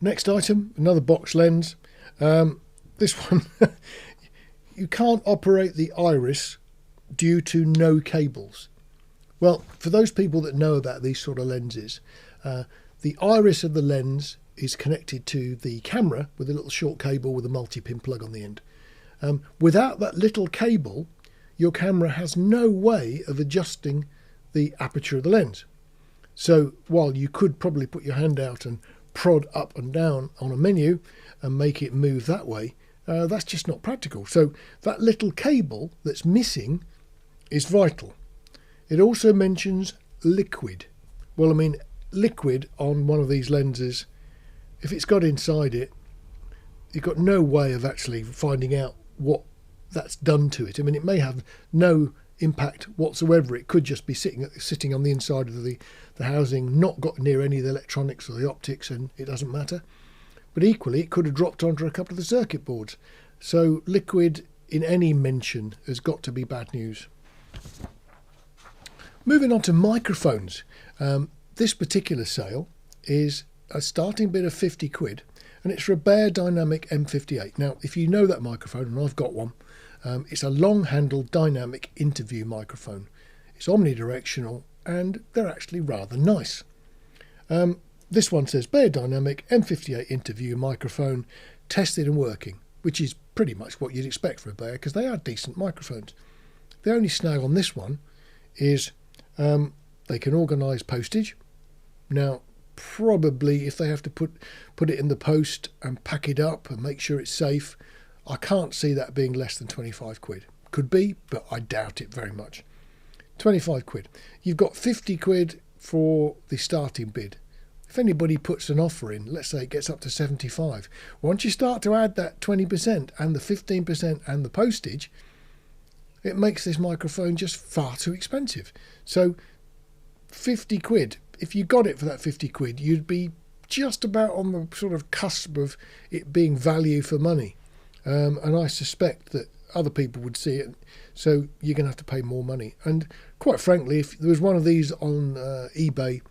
Next item, another box lens. This one, you can't operate the iris due to no cables. Well, for those people that know about these sort of lenses, the iris of the lens is connected to the camera with a little short cable with a multi-pin plug on the end. Without that little cable, your camera has no way of adjusting the aperture of the lens. So while you could probably put your hand out and prod up and down on a menu and make it move that way, that's just not practical. So that little cable that's missing is vital. It also mentions liquid. Well, I mean, liquid on one of these lenses, if it's got inside it, you've got no way of actually finding out what that's done to it. I mean, it may have no impact whatsoever. It could just be sitting on the inside of the housing, not got near any of the electronics or the optics, and it doesn't matter. But equally, it could have dropped onto a couple of the circuit boards. So liquid in any mention has got to be bad news. Moving on to microphones. This particular sale is a starting bid of 50 quid, and it's for a Bear Dynamic M58. Now, if you know that microphone, and I've got one, it's a long-handled dynamic interview microphone. It's omnidirectional, and they're actually rather nice. This one says Bear Dynamic M58 interview microphone, tested and working, which is pretty much what you'd expect for a Bear, because they are decent microphones. The only snag on this one is they can organise postage. Now, probably if they have to put it in the post and pack it up and make sure it's safe, I can't see that being less than 25 quid. Could be, but I doubt it very much. 25 quid. You've got 50 quid for the starting bid. If anybody puts an offer in, let's say it gets up to 75, once you start to add that 20% and the 15% and the postage, it makes this microphone just far too expensive. So 50 quid, if you got it for that 50 quid, you'd be just about on the sort of cusp of it being value for money. And I suspect that other people would see it, so you're going to have to pay more money. And quite frankly, if there was one of these on eBay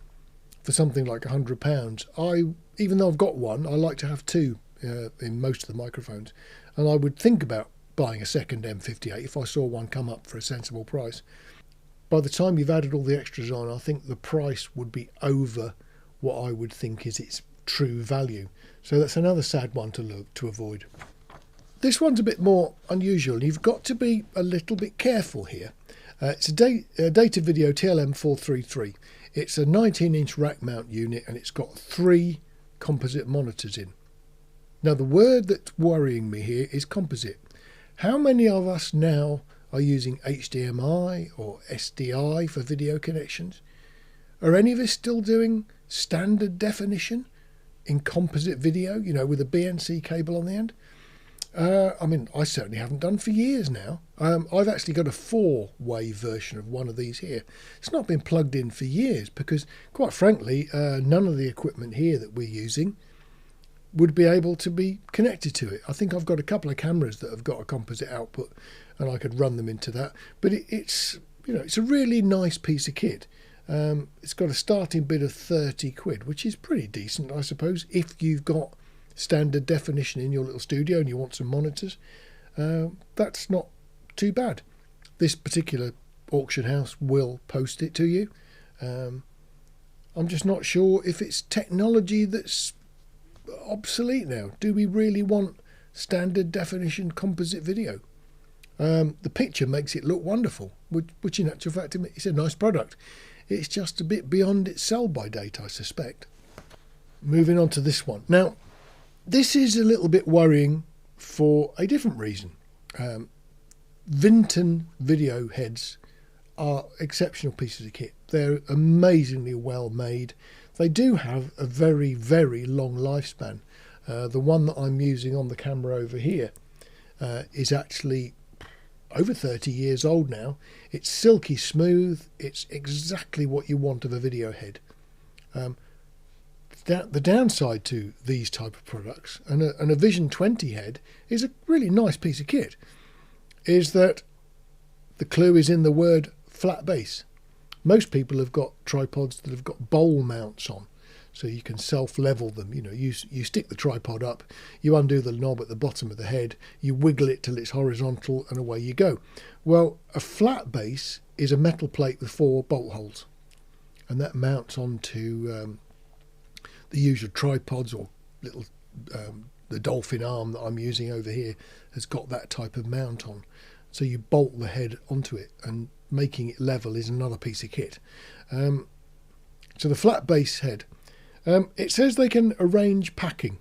for something like £100, even though I've got one, I like to have two in most of the microphones, and I would think about buying a second M58 if I saw one come up for a sensible price. By the time you've added all the extras on, I think the price would be over what I would think is its true value. So that's another sad one to avoid. This one's a bit more unusual. You've got to be a little bit careful here. It's a Data Video TLM433. It's a 19-inch rack mount unit, and it's got 3 composite monitors in. Now, the word that's worrying me here is composite. How many of us now are using HDMI or SDI for video connections? Are any of us still doing standard definition in composite video, with a BNC cable on the end? I mean, I certainly haven't done for years now. I've actually got a 4-way version of one of these here. It's not been plugged in for years because, quite frankly, none of the equipment here that we're using would be able to be connected to it. I think I've got a couple of cameras that have got a composite output, and I could run them into that. But it's a really nice piece of kit. It's got a starting bid of 30 quid, which is pretty decent, I suppose, if you've got standard definition in your little studio and you want some monitors. That's not too bad. This particular auction house will post it to you. I'm just not sure if it's technology that's obsolete now. Do we really want standard definition composite video? The picture makes it look wonderful, which in actual fact it's a nice product. It's just a bit beyond its sell-by date, I suspect. Moving on to this one. Now, this is a little bit worrying for a different reason. Vinton video heads are exceptional pieces of kit. They're amazingly well made. They do have a very, very long lifespan. The one that I'm using on the camera over here is actually over 30 years old now. It's silky smooth. It's exactly what you want of a video head. The downside to these type of products, and a Vision 20 head is a really nice piece of kit, is that the clue is in the word flat base. Most people have got tripods that have got bowl mounts on. so you can self-level them. You know, you stick the tripod up, you undo the knob at the bottom of the head, you wiggle it till it's horizontal, and away you go. Well, a flat base is a metal plate with 4 bolt holes, and that mounts onto the usual tripods or little the dolphin arm that I'm using over here has got that type of mount on. So you bolt the head onto it, and making it level is another piece of kit. So the flat base head, it says they can arrange packing.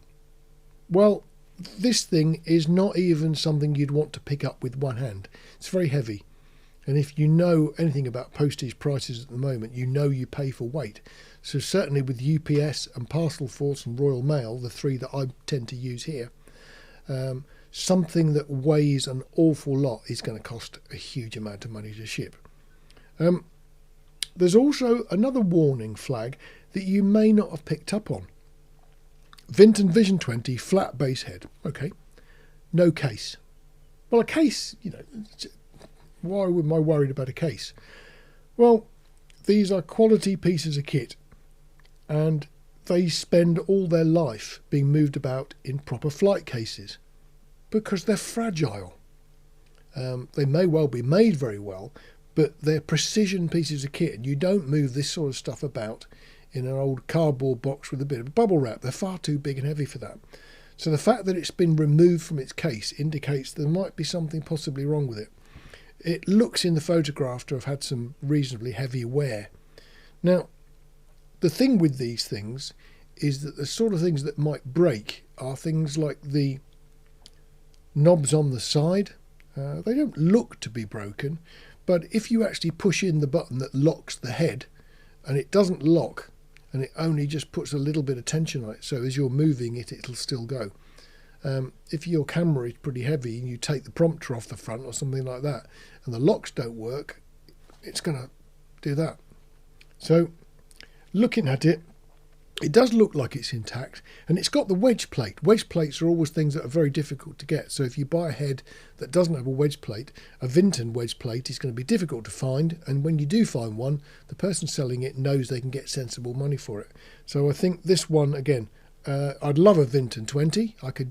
Well, this thing is not even something you'd want to pick up with one hand. It's very heavy. And if you know anything about postage prices at the moment, you know you pay for weight. So certainly with UPS and Parcel Force and Royal Mail, the 3 that I tend to use here, something that weighs an awful lot is going to cost a huge amount of money to ship. There's also another warning flag that you may not have picked up on. Vinton Vision 20 flat base head. Okay, no case. Well, a case, you know, why am I worried about a case? Well, these are quality pieces of kit, and they spend all their life being moved about in proper flight cases because they're fragile. They may well be made very well, but they're precision pieces of kit, and you don't move this sort of stuff about in an old cardboard box with a bit of bubble wrap. They're far too big and heavy for that. So the fact that it's been removed from its case indicates there might be something possibly wrong with it. It looks in the photograph to have had some reasonably heavy wear. Now, the thing with these things is that the sort of things that might break are things like the knobs on the side. They don't look to be broken, but if you actually push in the button that locks the head and it doesn't lock, and it only just puts a little bit of tension on it, so as you're moving it, it'll still go. If your camera is pretty heavy and you take the prompter off the front or something like that, and the locks don't work, it's going to do that. So, looking at it, it does look like it's intact, and it's got the wedge plate. Wedge plates are always things that are very difficult to get, so if you buy a head that doesn't have a wedge plate, a Vinton wedge plate is going to be difficult to find, and when you do find one, the person selling it knows they can get sensible money for it. So I think this one, again, I'd love a Vinton 20. I could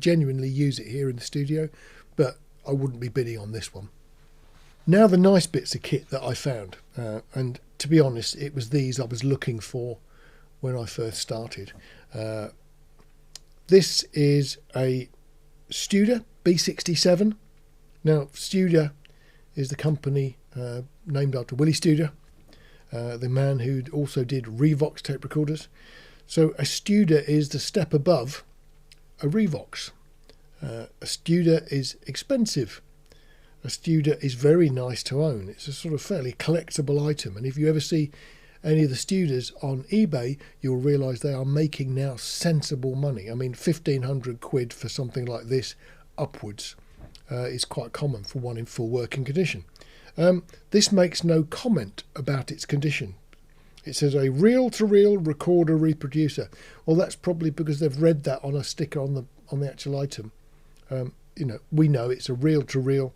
genuinely use it here in the studio, but I wouldn't be bidding on this one. Now the nice bits of kit that I found, and to be honest, it was these I was looking for when I first started. This is a Studer B67. Now Studer is the company named after Willie Studer, the man who also did Revox tape recorders. So a Studer is the step above a Revox. A Studer is expensive. A Studer is very nice to own. It's a sort of fairly collectible item, and if you ever see any of the Studers on eBay, you'll realise they are making now sensible money. I mean, 1,500 quid for something like this upwards is quite common for one in full working condition. This makes no comment about its condition. It says a reel-to-reel recorder reproducer. Well, that's probably because they've read that on a sticker on the actual item. You know, we know it's a reel-to-reel,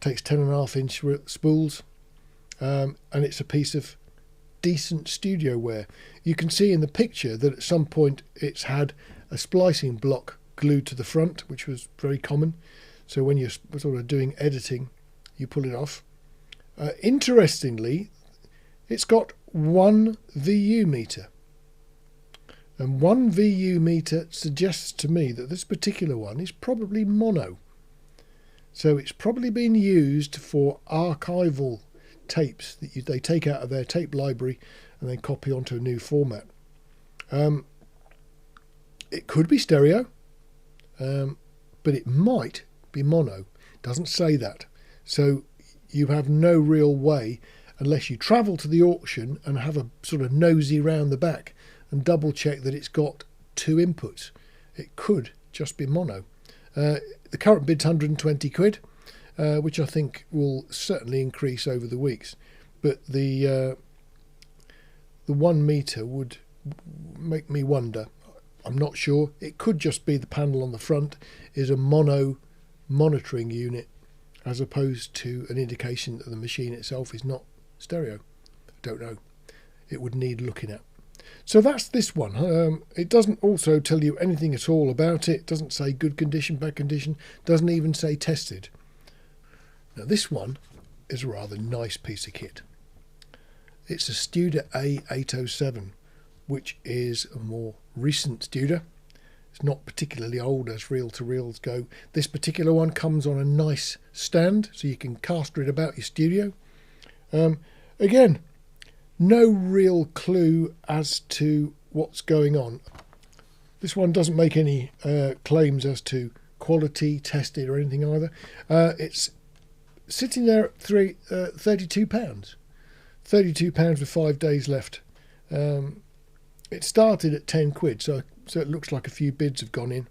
takes 10.5-inch spools, and it's a piece of decent studio wear. You can see in the picture that at some point it's had a splicing block glued to the front, which was very common. So when you're sort of doing editing, you pull it off. Interestingly, it's got 1 VU meter. And 1 VU meter suggests to me that this particular one is probably mono. So it's probably been used for archival tapes that they take out of their tape library and then copy onto a new format. It could be stereo, but it might be mono. It doesn't say that. So you have no real way, unless you travel to the auction and have a sort of nosy round the back and double check that it's got 2 inputs. It could just be mono. The current bid's 120 quid, which I think will certainly increase over the weeks. But the 1 meter would make me wonder. I'm not sure. It could just be the panel on the front is a mono monitoring unit as opposed to an indication that the machine itself is not stereo. I don't know. It would need looking at. So that's this one. It doesn't also tell you anything at all about it. It doesn't say good condition, bad condition, doesn't even say tested. Now this one is a rather nice piece of kit. It's a Studer A807, which is a more recent Studer. It's not particularly old as reel-to-reels go. This particular one comes on a nice stand, so you can caster it about your studio. Again, no real clue as to what's going on. This one doesn't make any claims as to quality, tested or anything either. It's sitting there at £32. £32 with 5 days left. It started at 10 quid, so it looks like a few bids have gone in.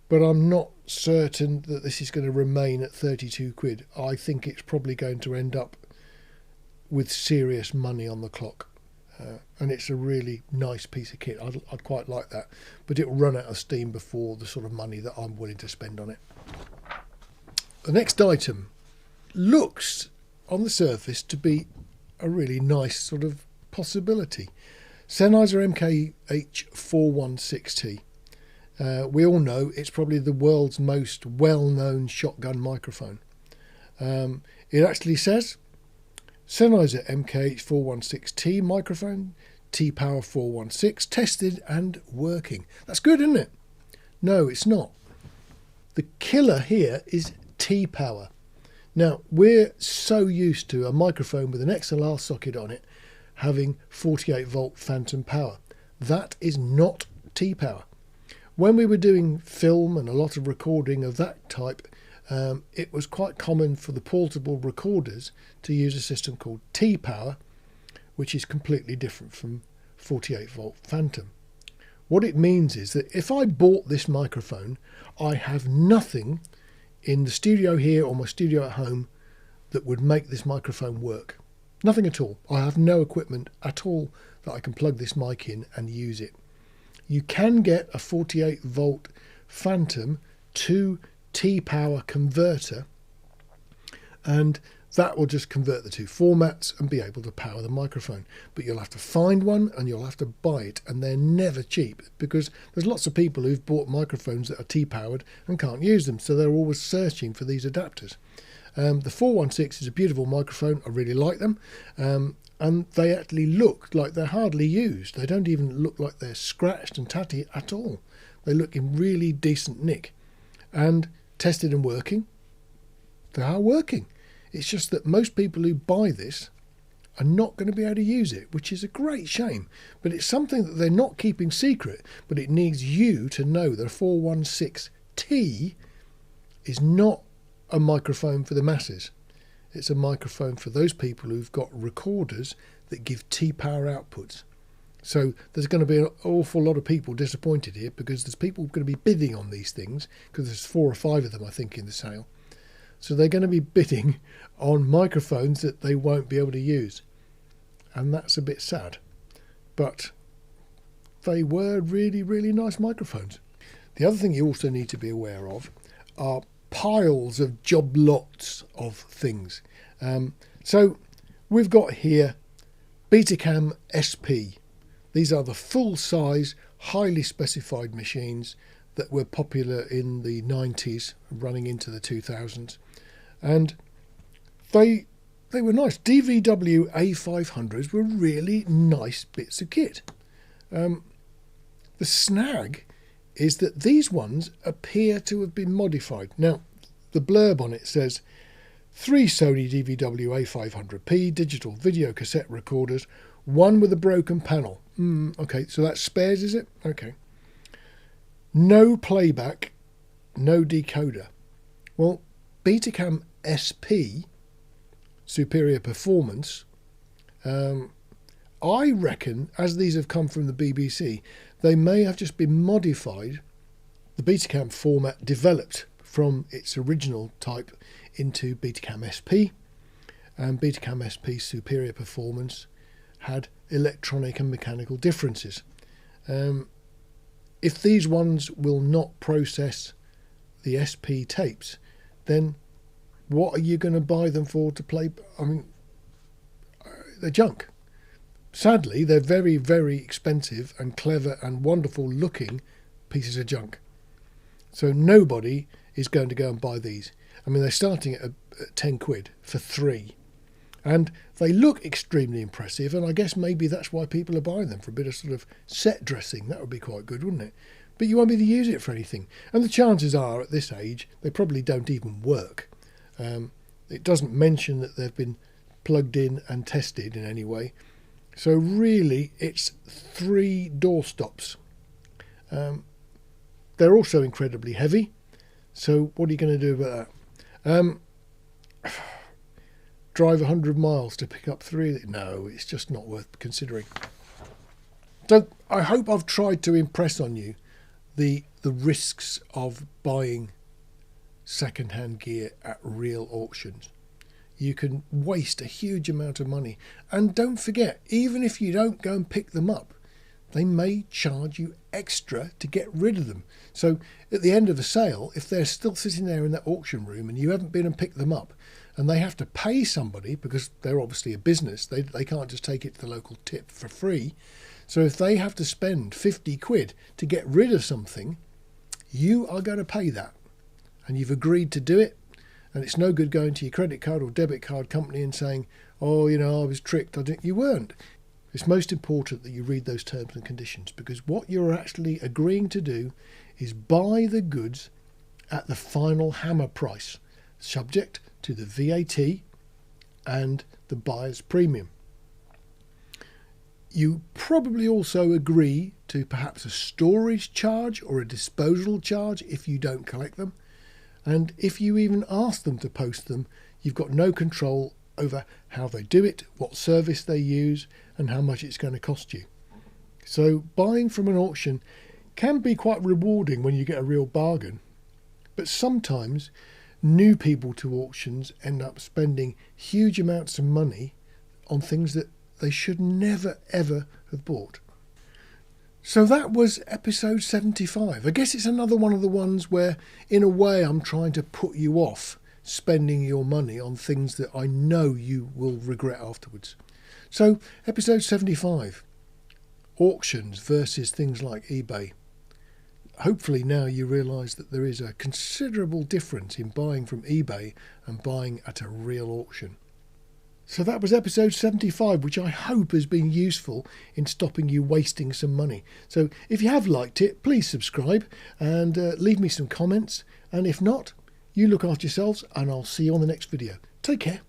But I'm not certain that this is going to remain at 32 quid. I think it's probably going to end up with serious money on the clock. And it's a really nice piece of kit. I'd quite like that. But it'll run out of steam before the sort of money that I'm willing to spend on it. The next item looks on the surface to be a really nice sort of possibility. Sennheiser MKH416T. We all know it's probably the world's most well-known shotgun microphone. It actually says Sennheiser MKH416T microphone, T-Power 416, tested and working. That's good, isn't it? No, it's not. The killer here is T-Power. Now, we're so used to a microphone with an XLR socket on it having 48 volt phantom power. That is not T-Power. When we were doing film and a lot of recording of that type, it was quite common for the portable recorders to use a system called T-Power, which is completely different from 48 volt phantom. What it means is that if I bought this microphone, I have nothing in the studio here or my studio at home that would make this microphone work. Nothing at all. I have no equipment at all that I can plug this mic in and use it. You can get a 48 volt phantom to T-Power converter, and that will just convert the two formats and be able to power the microphone. But you'll have to find one and you'll have to buy it, and they're never cheap because there's lots of people who've bought microphones that are T-powered and can't use them, so they're always searching for these adapters. The 416 is a beautiful microphone. I really like them, and they actually look like they're hardly used. They don't even look like they're scratched and tatty at all. They look in really decent nick, and tested and working. They are working. It's just that most people who buy this are not going to be able to use it, which is a great shame. But it's something that they're not keeping secret, but it needs you to know that a 416T is not a microphone for the masses. It's a microphone for those people who've got recorders that give T-Power outputs. So there's going to be an awful lot of people disappointed here because there's people going to be bidding on these things because there's 4 or 5 of them, I think, in the sale. So they're going to be bidding on microphones that they won't be able to use. And that's a bit sad. But they were really, really nice microphones. The other thing you also need to be aware of are piles of job lots of things. So we've got here Betacam SP. These are the full-size, highly specified machines that were popular in the 90s, running into the 2000s. And they were nice. DVW A500s were really nice bits of kit. The snag is that these ones appear to have been modified. Now, the blurb on it says 3 Sony DVW A500p digital video cassette recorders, 1 with a broken panel. Okay, so that's spares, is it? Okay. No playback, no decoder. Well, Betacam SP, superior performance, I reckon, as these have come from the BBC, they may have just been modified, the Betacam format developed from its original type into Betacam SP, and Betacam SP superior performance had electronic and mechanical differences. If these ones will not process the SP tapes, then what are you going to buy them for to play? I mean, they're junk. Sadly, they're very, very expensive and clever and wonderful looking pieces of junk. So nobody is going to go and buy these. I mean, they're starting at 10 quid for 3. And they look extremely impressive, and I guess maybe that's why people are buying them, for a bit of sort of set dressing. That would be quite good, wouldn't it? But you won't be able to use it for anything. And the chances are, at this age, they probably don't even work. It doesn't mention that they've been plugged in and tested in any way. So really, it's 3 doorstops. They're also incredibly heavy. So what are you going to do about that? Drive 100 miles to pick up 3? No, it's just not worth considering. So I hope I've tried to impress on you the risks of buying second-hand gear at real auctions. You can waste a huge amount of money. And don't forget, even if you don't go and pick them up, they may charge you extra to get rid of them. So at the end of a sale, if they're still sitting there in that auction room and you haven't been and picked them up, and they have to pay somebody, because they're obviously a business, they can't just take it to the local tip for free. So if they have to spend 50 quid to get rid of something, you are going to pay that. And you've agreed to do it. And it's no good going to your credit card or debit card company and saying, oh, you know, I was tricked. You weren't. It's most important that you read those terms and conditions, because what you're actually agreeing to do is buy the goods at the final hammer price, subject to the VAT and the buyer's premium. You probably also agree to perhaps a storage charge or a disposal charge if you don't collect them. And if you even ask them to post them, you've got no control over how they do it, what service they use, and how much it's going to cost you. So buying from an auction can be quite rewarding when you get a real bargain. But sometimes new people to auctions end up spending huge amounts of money on things that they should never, ever have bought. So that was episode 75. I guess it's another one of the ones where, in a way, I'm trying to put you off spending your money on things that I know you will regret afterwards. So, episode 75, auctions versus things like eBay. Hopefully now you realise that there is a considerable difference in buying from eBay and buying at a real auction. So that was episode 75, which I hope has been useful in stopping you wasting some money. So if you have liked it, please subscribe and leave me some comments. And if not, you look after yourselves and I'll see you on the next video. Take care.